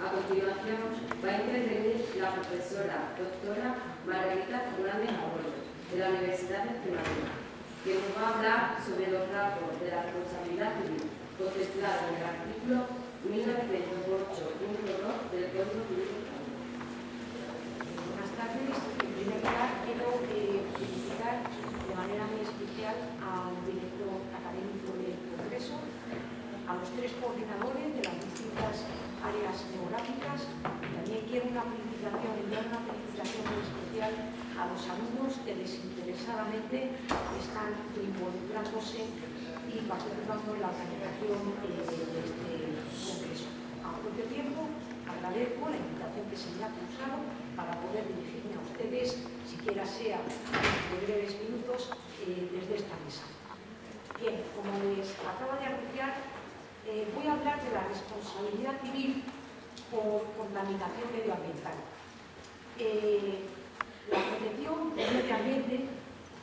A continuación va a intervenir la profesora doctora Margarita Fernández Arroyo, de la Universidad de Extremadura, que nos va a hablar sobre los rasgos de la responsabilidad civil contemplada en el artículo 1908.2 del Código Civil Español. Buenas tardes. En primer lugar, quiero felicitar de manera muy especial al director académico del Congreso, a los tres coordinadores de las distintas áreas geográficas, y también quiero enviar una felicitación muy especial a los alumnos que desinteresadamente están involucrándose y participando en la organización de este Congreso. A propio tiempo, agradezco la invitación que se me ha cursado para poder dirigirme a ustedes, siquiera sea de breves minutos, desde esta mesa. Bien, como les acaba de anunciar, voy a hablar de la responsabilidad civil por contaminación medioambiental. La protección del medio ambiente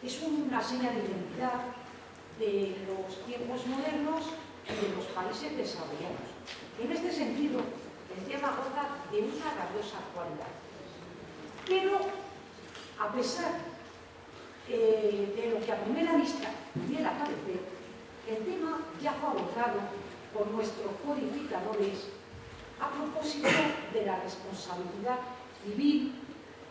es una seña de identidad de los tiempos modernos y de los países desarrollados. En este sentido, el tema goza de una rabiosa actualidad. Pero, a pesar de lo que a primera vista pudiera parecer, el tema ya fue abordado por nuestros codificadores a propósito de la responsabilidad civil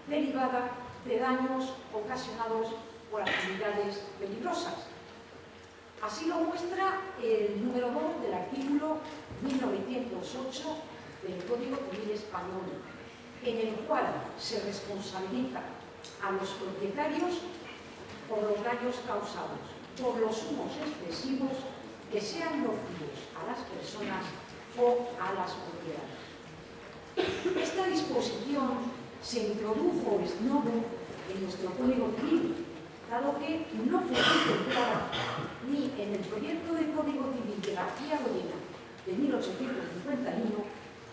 derivada de daños ocasionados por actividades peligrosas. Así lo muestra el número 2 del artículo 1908 del Código Civil Español, en el cual se responsabiliza a los propietarios por los daños causados por los humos excesivos que sean nocivos a las personas o a las propiedades. Esta disposición se introdujo ex novo en nuestro Código Civil, dado que no fue contemplada ni en el proyecto de Código Civil de García Lorena de 1851,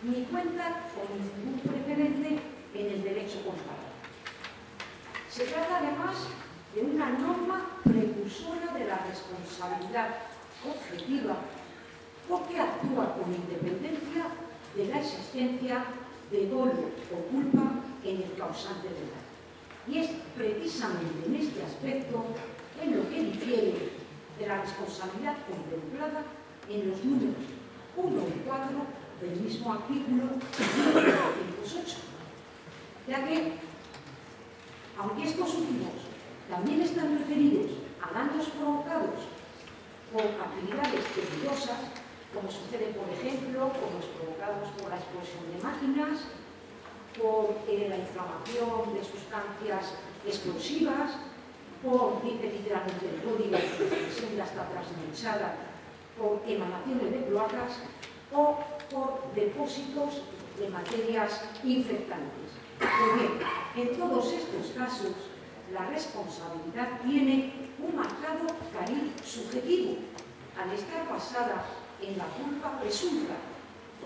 ni cuenta con ningún precedente en el derecho comparado. Se trata además de una norma precursora de la responsabilidad objetiva, porque actúa con independencia de la existencia de dolo o culpa en el causante del daño. Y es precisamente en este aspecto en lo que difiere de la responsabilidad contemplada en los números 1 y 4 del mismo artículo 1908, ya que, aunque estos últimos también están referidos a daños provocados por actividades peligrosas, como sucede, por ejemplo, con los provocados por la explosión de máquinas, por la inflamación de sustancias explosivas, por, dice literalmente el código, expresión ya está trasnochada, por emanaciones de cloacas o por depósitos de materias infectantes. Pues bien, en todos estos casos, la responsabilidad tiene un marcado cariz subjetivo, al estar basada en la culpa presunta,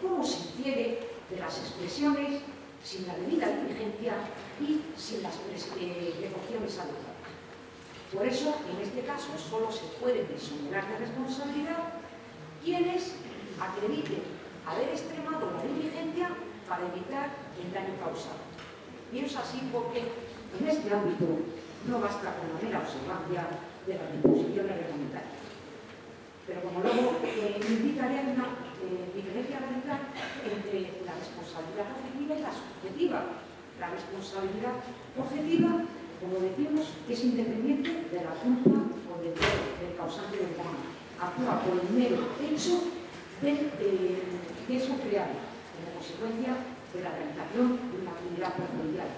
como se infiere de las expresiones sin la debida diligencia y sin las precauciones adecuadas. Por eso, en este caso, solo se pueden exonerar de responsabilidad quienes acrediten haber extremado la diligencia para evitar el daño causado. Y es así porque en este ámbito no basta con la mera observancia de las disposiciones reglamentarias. Pero como luego indicaré una diferencia radical entre la responsabilidad objetiva y la subjetiva. La responsabilidad objetiva, como decimos, es independiente de la culpa o del causante del daño. Actúa por el mero hecho del riesgo creado como consecuencia de la realización de una actividad perjudicial.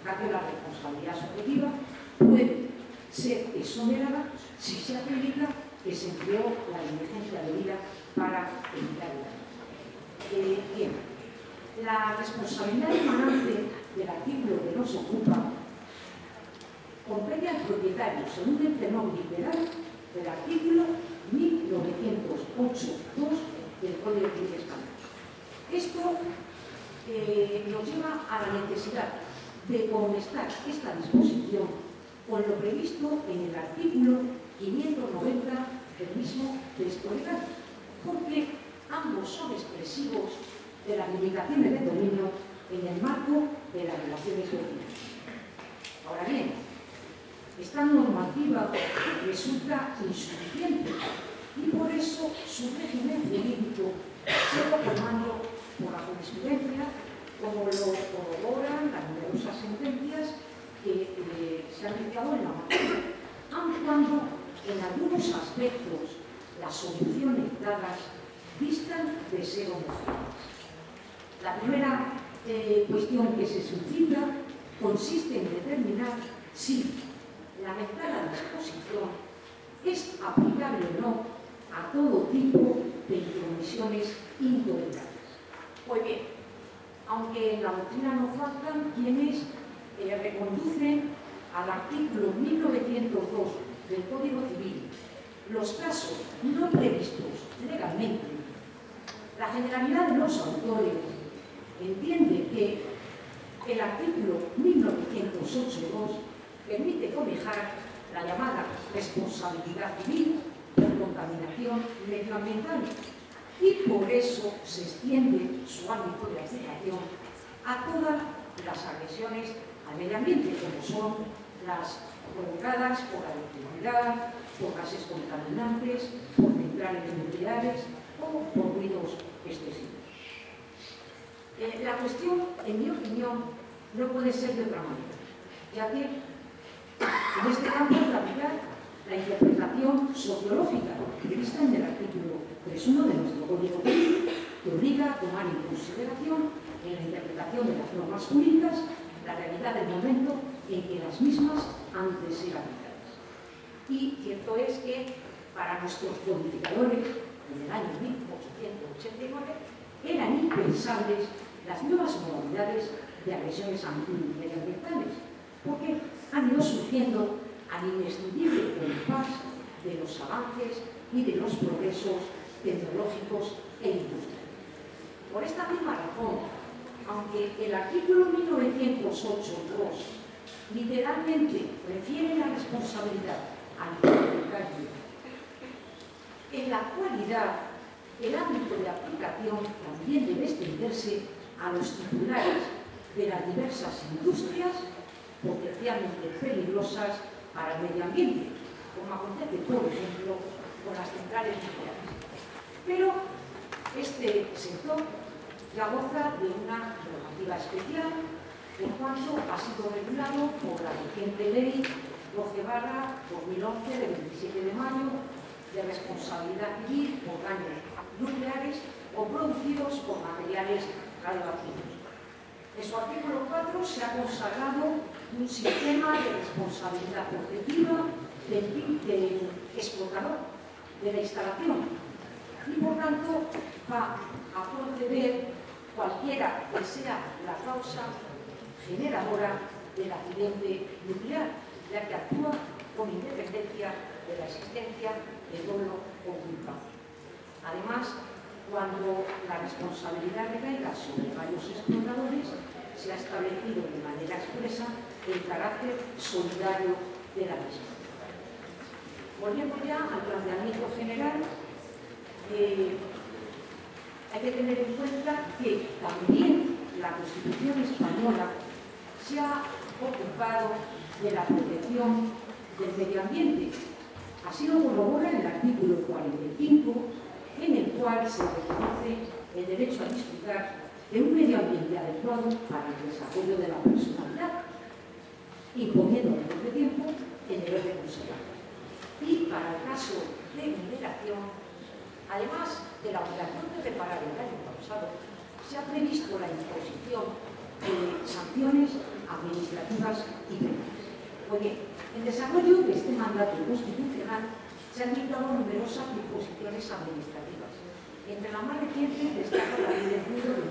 En cambio, la responsabilidad subjetiva puede ser exonerada si se acredita que se empleó la diligencia debida para evitar el daño. Bien, la responsabilidad emanante del artículo que nos ocupa compete al propietario según el tenor literal del artículo 1908.2 del Código Civil Español. Esto nos lleva a la necesidad de conectar esta disposición con lo previsto en el artículo 590 del mismo texto legal, porque ambos son expresivos de las limitaciones de dominio en el marco de las relaciones vecinas. Ahora bien, esta normativa resulta insuficiente y por eso su régimen jurídico se va tomando por la jurisprudencia, como lo corroboran las numerosas sentencias que se han dictado en la materia, aun cuando en algunos aspectos las soluciones dadas distan de ser homogéneas. La primera cuestión que se suscita consiste en determinar si la mentada disposición es aplicable o no a todo tipo de intromisiones intolerantes. Pues bien, aunque en la doctrina no faltan quienes reconducen al artículo 1902 del Código Civil los casos no previstos legalmente, la generalidad de los autores entiende que el artículo 1908.2 permite cobijar la llamada responsabilidad civil por contaminación medioambiental y por eso se extiende su ámbito de aplicación a todas las agresiones al medio ambiente, como son las provocadas por la electricidad, por gases contaminantes, por centrales nucleares o por ruidos excesivos. La cuestión, en mi opinión, no puede ser de otra manera, ya que en este campo es la interpretación sociológica prevista en el artículo 3.1 de nuestro Código Civil, que obliga a tomar en consideración en la interpretación de las normas jurídicas la realidad del momento en que las mismas han de ser aplicadas. Y cierto es que para nuestros codificadores, en el año 1889, eran impensables las nuevas modalidades de agresiones medioambientales, porque han ido surgiendo al imprescindible compás de los avances y de los progresos tecnológicos e industriales. Por esta misma razón, aunque el artículo 1908.2 literalmente refiere la responsabilidad al propietario, en la actualidad el ámbito de aplicación también debe extenderse a los titulares de las diversas industrias potencialmente peligrosas para el medio ambiente, como acontece, por ejemplo, con las centrales nucleares. Pero este sector ya goza de una normativa especial, en cuanto ha sido regulado por la reciente ley 12/2011 de 27 de mayo de responsabilidad civil por daños nucleares o producidos por materiales radioactivos. En su artículo 4 se ha consagrado un sistema de responsabilidad protectiva del explotador de la instalación y, por tanto, va a proceder cualquiera que sea la causa generadora del accidente nuclear, ya que actúa con independencia de la existencia de dolo o culpa. Además, cuando la responsabilidad recaiga sobre varios explotadores, se ha establecido de manera expresa el carácter solidario de la misma. Volviendo ya al planteamiento general, hay que tener en cuenta que también la Constitución española se ha ocupado de la protección del medio ambiente. Así lo corrobora el artículo 45, en el cual se reconoce el derecho a disfrutar de un medio ambiente adecuado para el desarrollo de la personalidad, imponiendo al mismo tiempo el deber de conservarlo. Y para el caso de vulneración, además de la obligación de reparar el daño causado, se ha previsto la imposición de sanciones administrativas y penales. Pues bien, en desarrollo de este mandato constitucional se han dictado numerosas disposiciones administrativas. Entre las más recientes destaca la Ley del Ruido del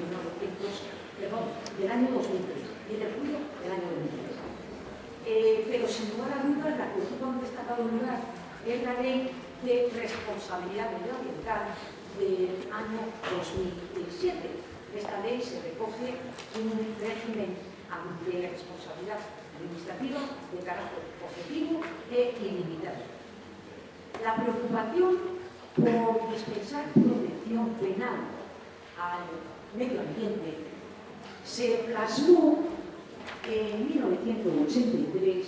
año 2003 y del ruido del año 2003. Pero sin lugar a dudas, la que ocupa un destacado lugar es la Ley de Responsabilidad Medioambiental del año 2007. Esta ley se recoge un régimen de responsabilidad administrativa de carácter objetivo e ilimitado. La preocupación por dispensar protección penal a al medio ambiente se plasmó en 1983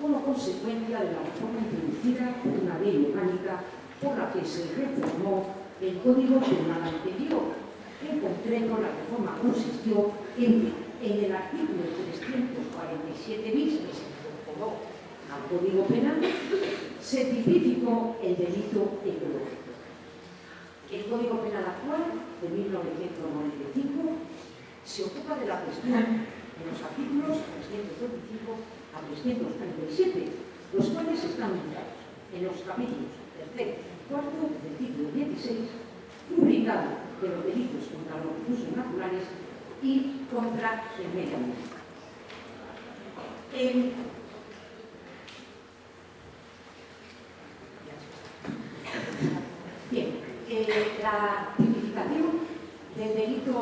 como consecuencia de la reforma introducida por una ley orgánica por la que se reformó el Código Penal anterior. En concreto, la reforma consistió en el artículo 347 bis, que se incorporó al Código Penal, se tipificó el delito ecológico. El Código Penal actual, de 1995, se ocupa de la cuestión en los artículos 325 a 337, los cuales están numerados en los capítulos 3 y 4 del título 16, rubricado de los delitos contra los recursos naturales y contra el medio ambiente. Bien, la tipificación del delito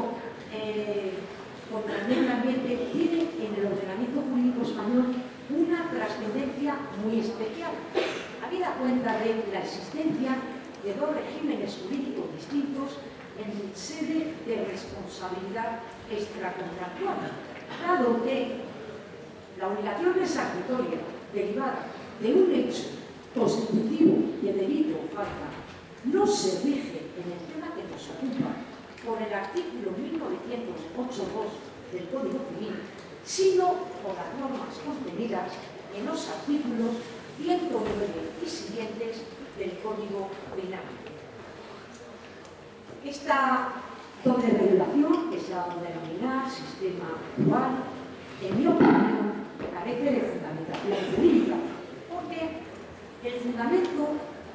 contra el medio ambiente tiene en el ordenamiento jurídico español una trascendencia muy especial, habida cuenta de la existencia de dos regímenes jurídicos distintos en sede de responsabilidad extracontractual, dado que la obligación resarcitoria derivada de un hecho constitutivo de delito o falta no se rige en el tema que nos ocupa por el artículo 1908.2 del Código Civil, sino por las normas contenidas en los artículos 109 y siguientes del Código Penal. Esta doble regulación, que se va a denominar sistema dual, en mi opinión, carece de fundamentación jurídica, porque el fundamento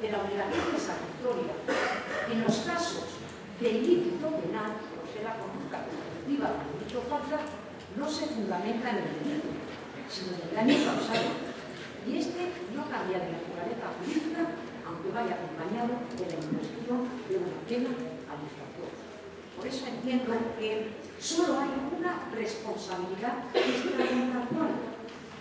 de la obligación resarcitoria en los casos de ilícito penal, o sea, la conducta constitutiva de delito o falta, no se fundamenta en el delito, sino en el daño causado. Y este no cambia de naturaleza jurídica, aunque vaya acompañado de la imposición de una pena al infractor. Por eso entiendo que solo hay una responsabilidad extracontractual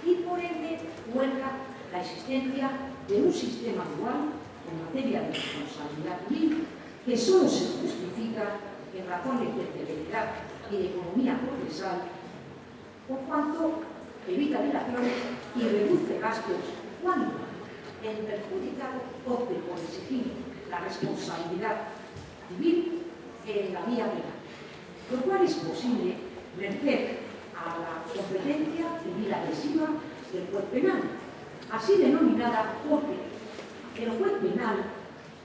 y por ende huelga la existencia de un sistema dual en materia de responsabilidad civil que solo se justifica en razones de celeridad y de economía procesal, por cuanto evita dilaciones y reduce gastos cuando el perjudicado opte por exigir la responsabilidad civil en la vía penal, lo cual es posible merced a la competencia civil adhesiva del juez penal, así denominada porque el juez penal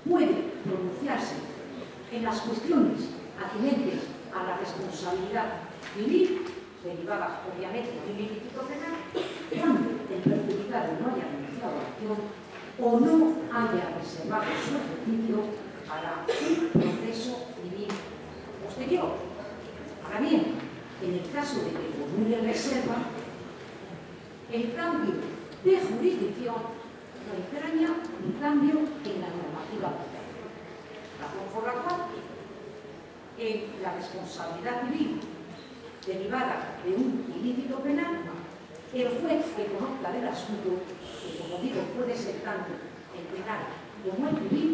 puede pronunciarse en las cuestiones atinentes a la responsabilidad civil, derivadas obviamente de un ilícito penal, cuando el perjudicado no haya renunciado a la acción o no haya reservado su ejercicio para un proceso civil posterior. Ahora bien, en el caso de que formule reserva, el cambio de jurisdicción no entraña un cambio en la normativa local, razón por la cual en la responsabilidad civil derivada de un ilícito penal, el juez que conozca del asunto, que como digo puede ser tanto el penal como el civil,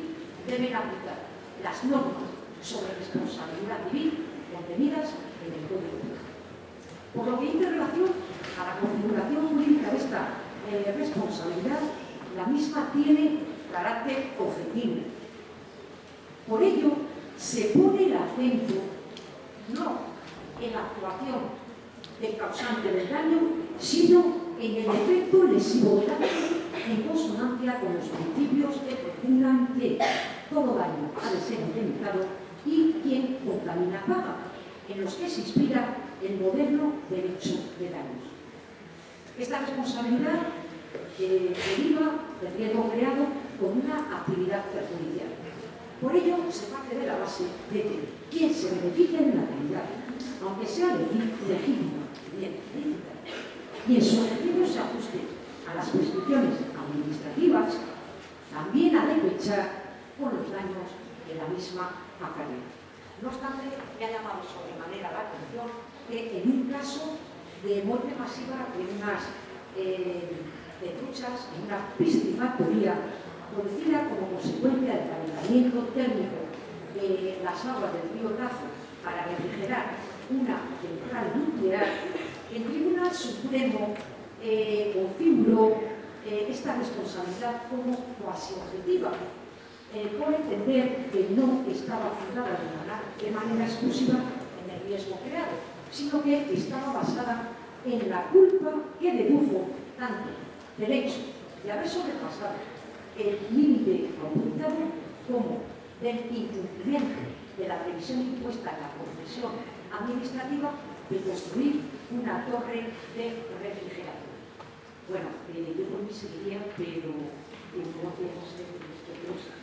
deben aplicar las normas sobre responsabilidad civil contenidas en el Código Penal. Por lo que dice relación a la configuración jurídica de esta responsabilidad, la misma tiene carácter objetivo. Por ello, se pone el acento no en la actuación del causante del daño, sino en el efecto lesivo del acto en consonancia con los principios que procuran que todo daño ha de ser indemnizado y quien contamina paga, en los que se inspira el moderno derecho de daños. Esta responsabilidad deriva del riesgo creado con una actividad perjudicial. Por ello, se parte de la base de que quien se beneficia de la actividad, aunque sea legítima, bien lícita, y en su ejercicio se ajuste a las prescripciones administrativas, también ha de pechar por los daños que la misma acarrea. No obstante, me ha llamado sobremanera la atención que en un caso de muerte masiva de unas de truchas en una piscifactoría producida como consecuencia del calentamiento térmico de las aguas del río Tajo para refrigerar una central nuclear, el Tribunal Supremo configuró esta responsabilidad como cuasi objetiva, por entender que no estaba fundada de manera exclusiva en el riesgo creado, sino que estaba basada en la culpa que dedujo tanto del hecho de haber sobrepasado el límite autorizado como del incumplimiento de la previsión impuesta en la concesión administrativa de construir una torre de refrigeración. Bueno, yo por mí seguiría, pero no podemos ser respetuosos.